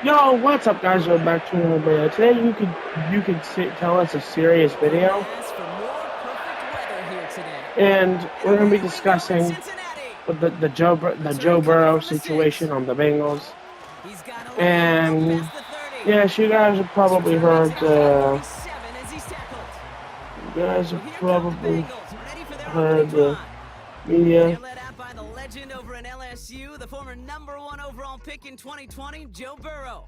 Yo, what's up, guys? We're back to another video. Today, tell it's a serious video, and we're gonna be discussing the Joe Burrow situation on the Bengals. And yes, you guys have probably heard the media. Legend over in LSU, the former #1 overall pick in 2020, Joe Burrow.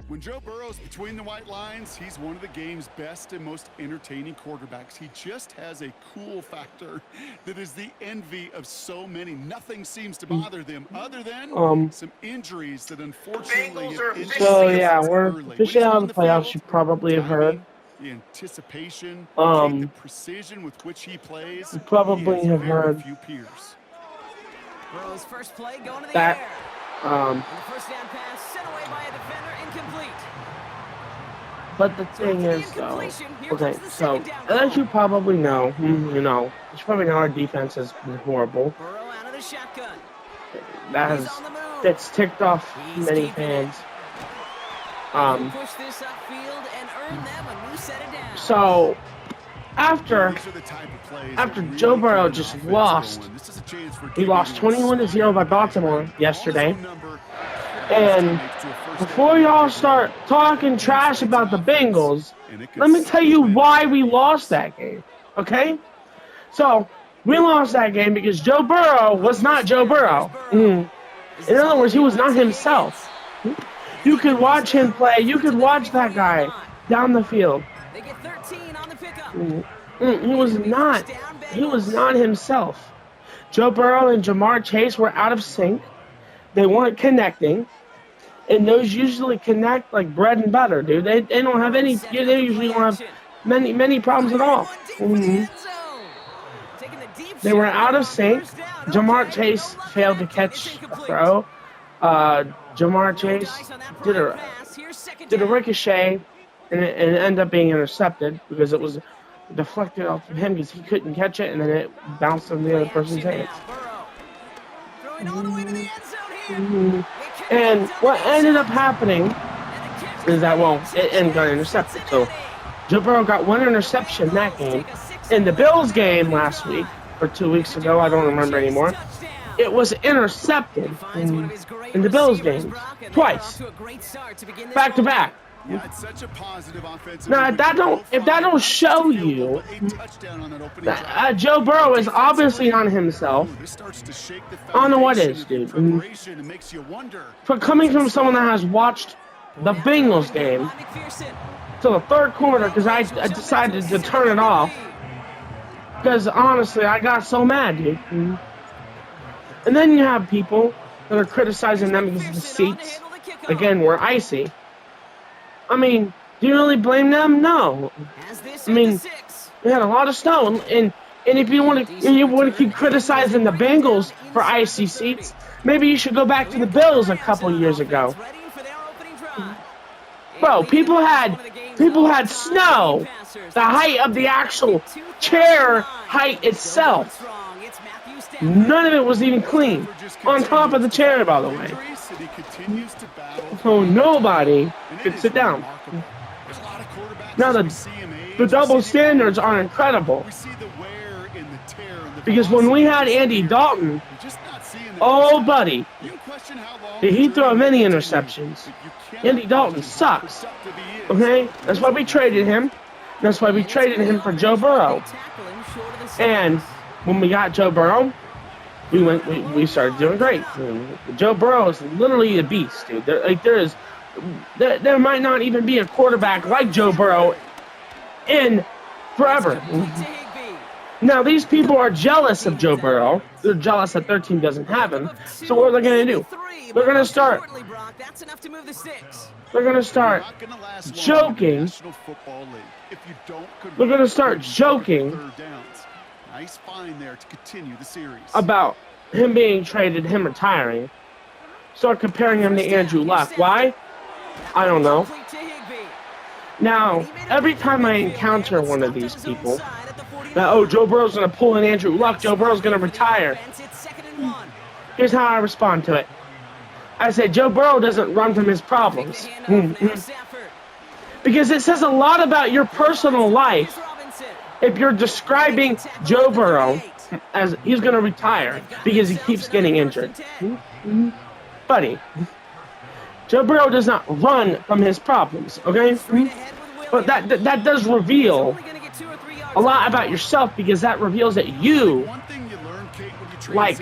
When Joe Burrow's between the white lines, he's one of the game's best and most entertaining quarterbacks. He just has a cool factor that is the envy of so many. Nothing seems to bother them other than some injuries that unfortunately So yeah, we're officially out of the playoffs. You probably have heard. The anticipation, the precision with which he plays. You probably have heard few peers. Burrow's first play going to the that. air. The first down pass sent away by a defender, incomplete. But the thing is, though, okay, so as you probably know, you probably know our defense has been horrible. Burrow out of the shotgun. That's ticked off many fans. Push this upfield and earn them a new set of downs. So after Joe Burrow just lost, he lost 21-0 by Baltimore yesterday. And before y'all start talking trash about the Bengals, let me tell you why we lost that game, okay? So, we lost that game because Joe Burrow was not Joe Burrow. In other words, he was not himself. You could watch him play. You could watch that guy down the field. They get 13 on the pickup. He was not himself. Joe Burrow and Jamar Chase were out of sync. They weren't connecting. And those usually connect like bread and butter, dude. They don't have any. They usually don't have many problems at all. They were out of sync. Jamar Chase failed to catch a throw. Jamar Chase did a ricochet, and it ended up being intercepted because it was deflected off of him because he couldn't catch it, and then it bounced on the other person's hands. And what ended up happening is that, it got intercepted. So Joe Burrow got one interception that game. In the Bills game last week, or 2 weeks ago, I don't remember anymore, it was intercepted in the Bills game twice, back to back. Now, if that don't show you that Joe Burrow is obviously not himself, I don't know what is, dude. For coming from someone that has watched the Bengals game till the third quarter, because I decided to turn it off, because honestly, I got so mad, dude. And then you have people that are criticizing them because the seats, again, were icy. I mean, do you really blame them? No. I mean, we had a lot of snow, and if you want to keep criticizing the Bengals for icy seats, maybe you should go back to the Bills a couple years ago. Bro, people had snow, the height of the actual chair height itself. None of it was even clean. On top of the chair, by the way. So nobody could sit down. Now the double standards are incredible. Because when we had Andy Dalton, oh buddy, did he throw many interceptions? Andy Dalton sucks. Okay? That's why we traded him. That's why we traded him for Joe Burrow. And when we got Joe Burrow, we started doing great. Joe Burrow is literally a beast, dude. There might not even be a quarterback like Joe Burrow in forever. Now, these people are jealous of Joe Burrow. They're jealous that their team doesn't have him. So what are they going to do? They're going to start joking. They're going to start joking about him being traded, him retiring. Start comparing him to Andrew Luck. Why? I don't know. Now, every time I encounter one of these people, that, Joe Burrow's going to pull an Andrew Luck, Joe Burrow's going to retire. Here's how I respond to it. I said Joe Burrow doesn't run from his problems. Because it says a lot about your personal life if you're describing Joe Burrow as he's going to retire because he keeps getting injured. Buddy, Joe Burrow does not run from his problems, okay? But that does reveal a lot about yourself, because that reveals that you like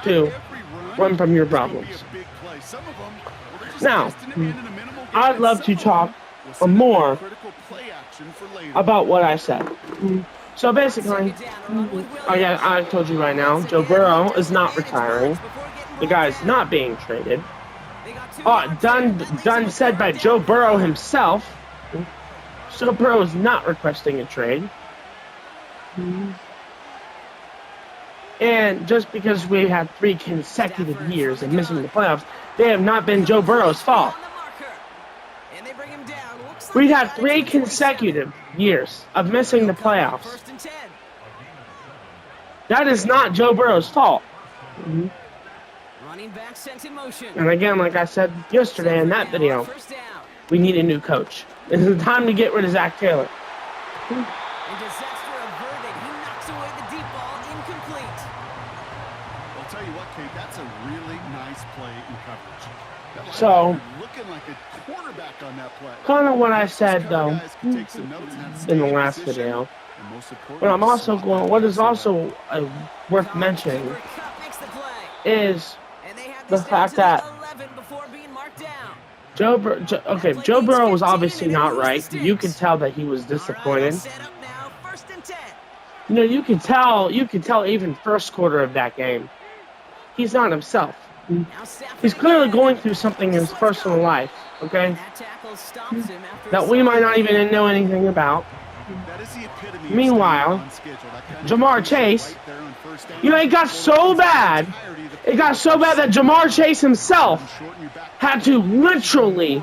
to run from your problems. Now, I'd love to talk more about what I said. So basically, oh yeah, I told you right now, Joe Burrow is not retiring. The guy's not being traded. Done said by Joe Burrow himself. Joe Burrow is not requesting a trade. And just because we had 3 consecutive years of missing the playoffs, they have not been Joe Burrow's fault. We've had 3 consecutive years of missing the playoffs. That is not Joe Burrow's fault. And again, like I said yesterday in that video, we need a new coach. It's time to get rid of Zach Taylor. That's a really nice play in coverage. So, looking like a quarterback on that play. Kind of what I said though in the last video. But I'm also going. What is also worth mentioning is the fact that Joe Burrow was obviously not right. You could tell that he was disappointed. You know, you could tell even first quarter of that game. He's not himself. He's clearly going through something in his personal life, okay? That we might not even know anything about. Meanwhile, Jamar Chase, you know, it got so bad. It got so bad that Jamar Chase himself had to literally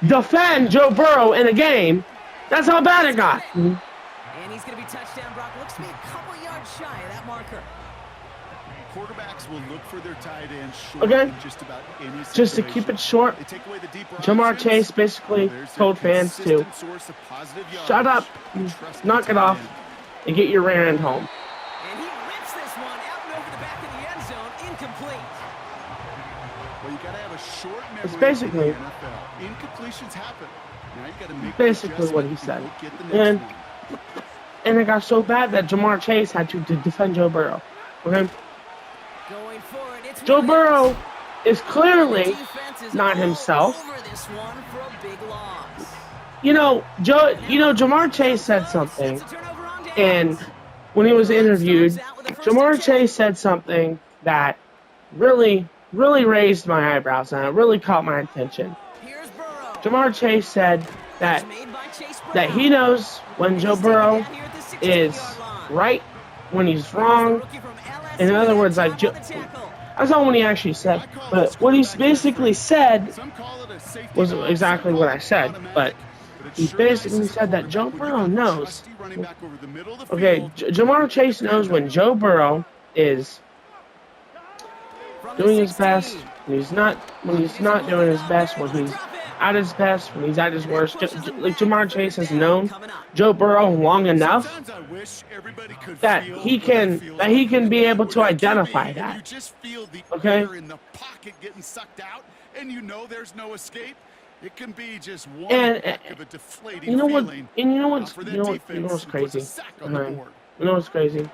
defend Joe Burrow in a game. That's how bad it got. And he's going to be touchdown. Brock looks to be a couple yards shy of that marker. Quarterbacks will look for their tight end short. Okay. Just to keep it short, Jamar Chase basically told fans to shut up, knock it off, and get your rear end home. And he rips this one out and over the back of the end zone, incomplete. Well, you got to have a short memory. It's basically incompletions happen. Now you got to make basically what he said. And it got so bad that Jamar Chase had to defend Joe Burrow. Okay? Joe Burrow is clearly not himself. You know, Jamar Chase said something, and when he was interviewed, Jamar Chase said something that really raised my eyebrows, and it really caught my attention. Jamar Chase said that he knows when Joe Burrow is right, when he's wrong. In other words, like, that's not what he actually said, but what he basically said was exactly what I said, but he basically said that Joe Burrow knows. Okay, Jamar Chase knows when Joe Burrow is doing his best, when he's not doing his best, when he's at his best, when he's at his worst. Like, Jamar Chase has known Joe Burrow long enough that he can be able to identify that. Okay? It can be just one heck of a deflating you know what? feeling. And you know what's crazy? You know what's crazy?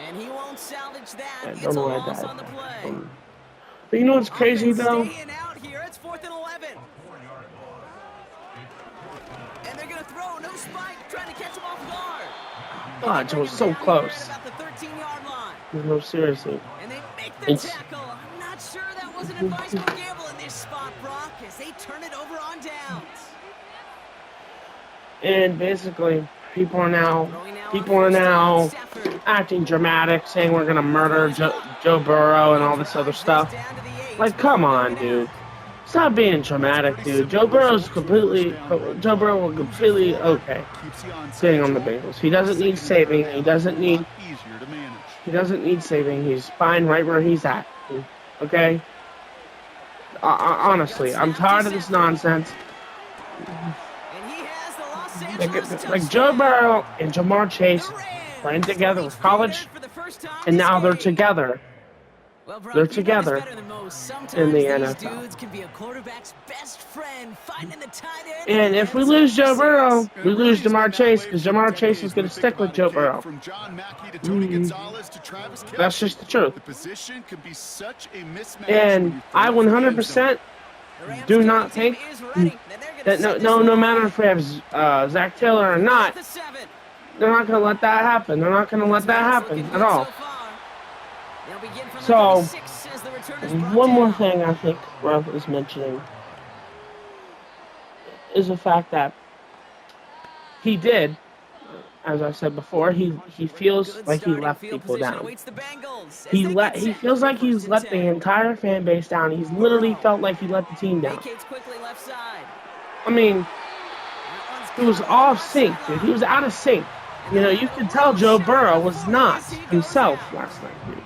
And he won't salvage that. I It's don't a know why loss that. on the play. But you know what's crazy though? Staying out here. It's 4th and 11. And they're gonna throw no spike, trying to catch him off guard. God, it was so close. About the 13-yard line. No, seriously. And they make the tackle. I'm not sure that was an advisable gamble in this spot, Brock, as they turn it over on downs. And basically, people are now acting dramatic, saying we're gonna murder Joe Burrow and all this other stuff. Like, come on, dude. Stop being dramatic, dude. Joe Burrow will completely okay sitting on the Bengals. He doesn't need saving. He He doesn't need saving. He's fine right where he's at. Okay? Honestly, I'm tired of this nonsense. Like Joe Burrow and Jamar Chase playing together with college, and now they're together. They're together in the NFL. And if we lose Joe Burrow, we lose Jamar Chase, because Jamar Chase is going to stick with Joe Burrow. That's just the truth. And I 100% do not think that no matter if we have Zach Taylor or not, they're not going to let that happen. They're not going to let that happen at all. So, one more thing I think Ruff is mentioning is the fact that he did, as I said before, he feels like he let people down. He feels like he's let the entire fan base down. He's literally felt like he let the team down. I mean, he was off sync, dude. He was out of sync. You know, you could tell Joe Burrow was not himself last night, dude.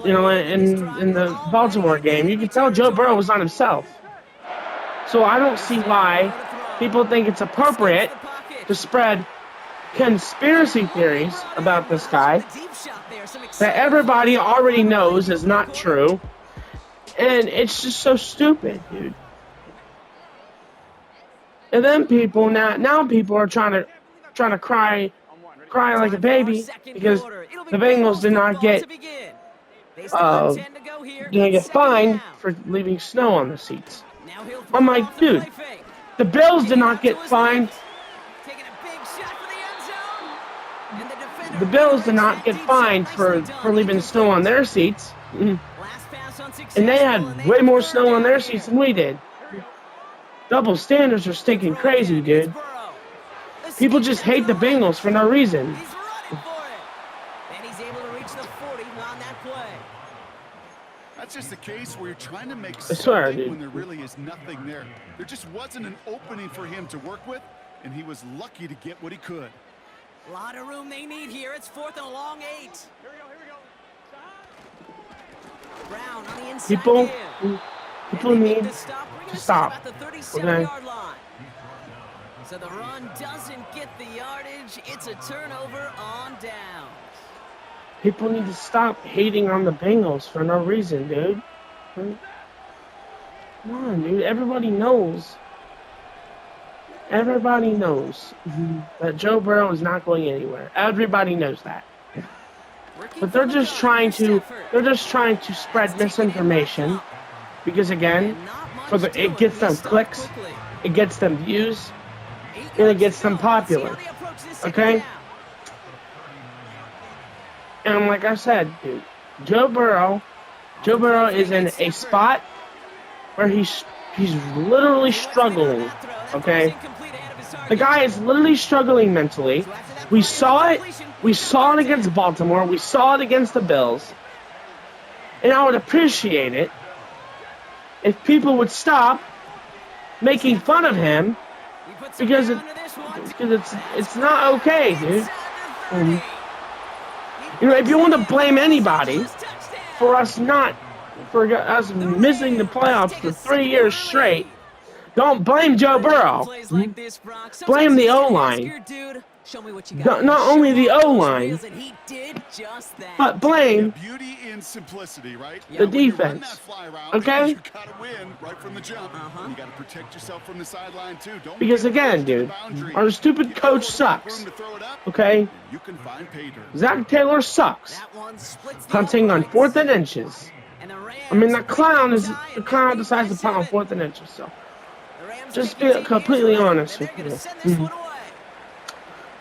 You know, in the Baltimore game, you could tell Joe Burrow was not himself. So I don't see why people think it's appropriate to spread conspiracy theories about this guy that everybody already knows is not true. And it's just so stupid, dude. And then people now people are trying to cry like a baby because the Bengals did not get fined for leaving snow on the seats. I'm like, dude, the Bills did not get fined. The Bills did not get fined for leaving snow on their seats. And they had way more snow on their seats than we did. Double standards are stinking crazy, dude. People just hate the Bengals for no reason. That's just a case where you're trying to make something when there really is nothing there. There just wasn't an opening for him to work with, and he was lucky to get what he could. A lot of room they need here. It's 4th and a long 8. Here we go. Brown on the inside. People need to stop. Okay. So the run doesn't get the yardage. It's a turnover on down. People need to stop hating on the Bengals for no reason, dude. Come on, dude. Everybody knows. Everybody knows that Joe Burrow is not going anywhere. Everybody knows that. But they're just trying to spread misinformation because again, it gets them clicks, it gets them views, and it gets them popular. Okay? And like I said, dude, Joe Burrow is in a spot where he's literally struggling. Okay? The guy is literally struggling mentally. We saw it. We saw it against Baltimore. We saw it against the Bills. And I would appreciate it if people would stop making fun of him because it's not okay, dude. You know, if you want to blame anybody for us missing the playoffs for 3 years straight, don't blame Joe Burrow. Blame the O-line. Not only the O-line, but blame the defense. Okay? Because again, dude, our stupid coach sucks. Okay? Zach Taylor sucks. Punting on 4th and inches. I mean, the clown decides to punt on 4th and inches, so. Just be completely honest with you.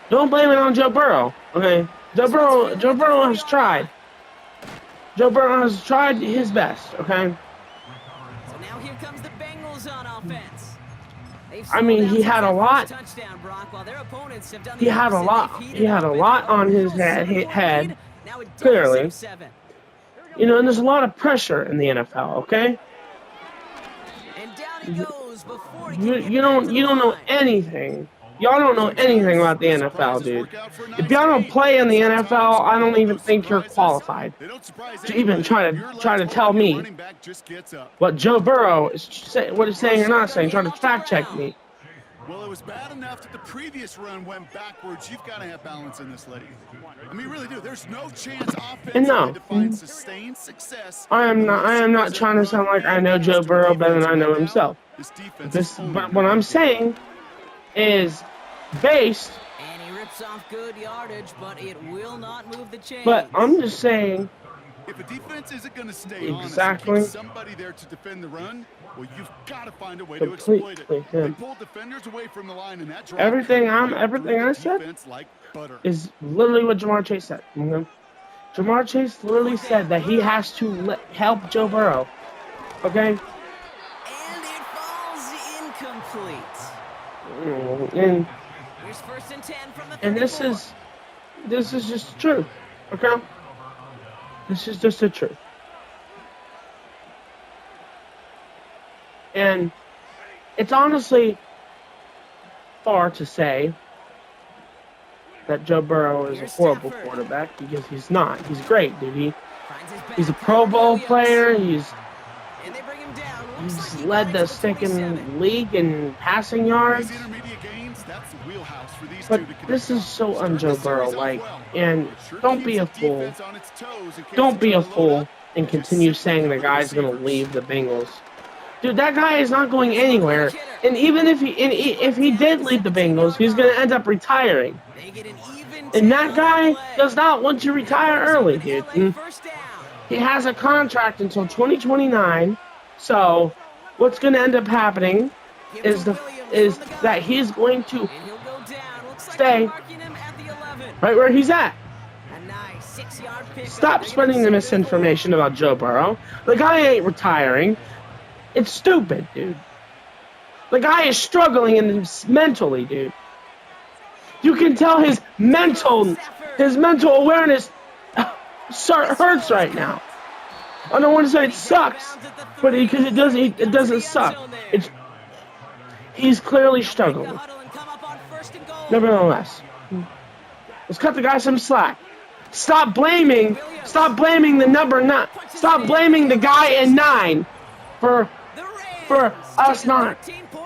Don't blame it on Joe Burrow, okay? Joe Burrow has tried. Joe Burrow has tried his best, okay? So now here comes the Bengals on offense. I mean, he had a lot. He had a lot on his head, clearly. You know, and there's a lot of pressure in the NFL, okay? You don't know anything Y'all don't know anything about the NFL, dude. If y'all don't play in the NFL, I don't even think you're qualified to even try to tell me what Joe Burrow is saying or not saying, trying to fact check me. Well, it was bad enough that the previous run went backwards. You've got to have balance in this league. I mean, really do. There's no chance offensively to find sustained success. I am not trying to sound like I know Joe Burrow better than I know himself. But what I'm saying is based. And he rips off good yardage, but it will not move the chains. But I'm just saying. If a defense isn't going to stay exactly honest, somebody there to defend the run, well, you've got to find a way to exploit it. They pull defenders away from the line, and that everything I said is literally what Jamar Chase said. Jamar Chase literally said that he has to help Joe Burrow. Okay. And it falls incomplete. And here's 1st and 10 from the 34. And this is just the truth. Okay. This is just the truth. And it's honestly far to say that Joe Burrow is a horrible quarterback, because he's not. He's great, dude. He's a Pro Bowl player. He's led the stinking league in passing yards. But this is so un-Joe Burrow-like, and don't be a fool. Don't be a fool and continue saying the guy's going to leave the Bengals. Dude, that guy is not going anywhere. And even if he did leave the Bengals, he's going to end up retiring. And that guy does not want to retire early, dude. And he has a contract until 2029. So what's going to end up happening is that he's going to stay right where he's at. Stop spreading the misinformation about Joe Burrow. The guy ain't retiring. It's stupid, dude. The guy is struggling mentally, dude. You can tell his mental awareness hurts right now. I don't want to say it sucks, but because it doesn't suck. He's clearly struggling. Nevertheless, let's cut the guy some slack. Stop blaming the number 9. Stop blaming the guy in 9 for us not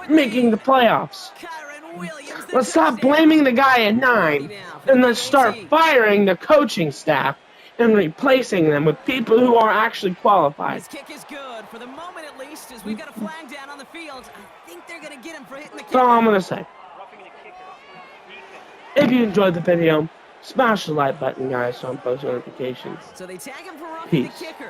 making the playoffs. Let's stop blaming the guy at 9, and let's start firing the coaching staff and replacing them with people who are actually qualified. His kick is good for the moment, at least, as we've got a flag down on the field. I think they're going to get him for hitting the kick. That's all I'm going to say. If you enjoyed the video, smash the like button, guys, so on post notifications. So they tag him for roughing the kicker.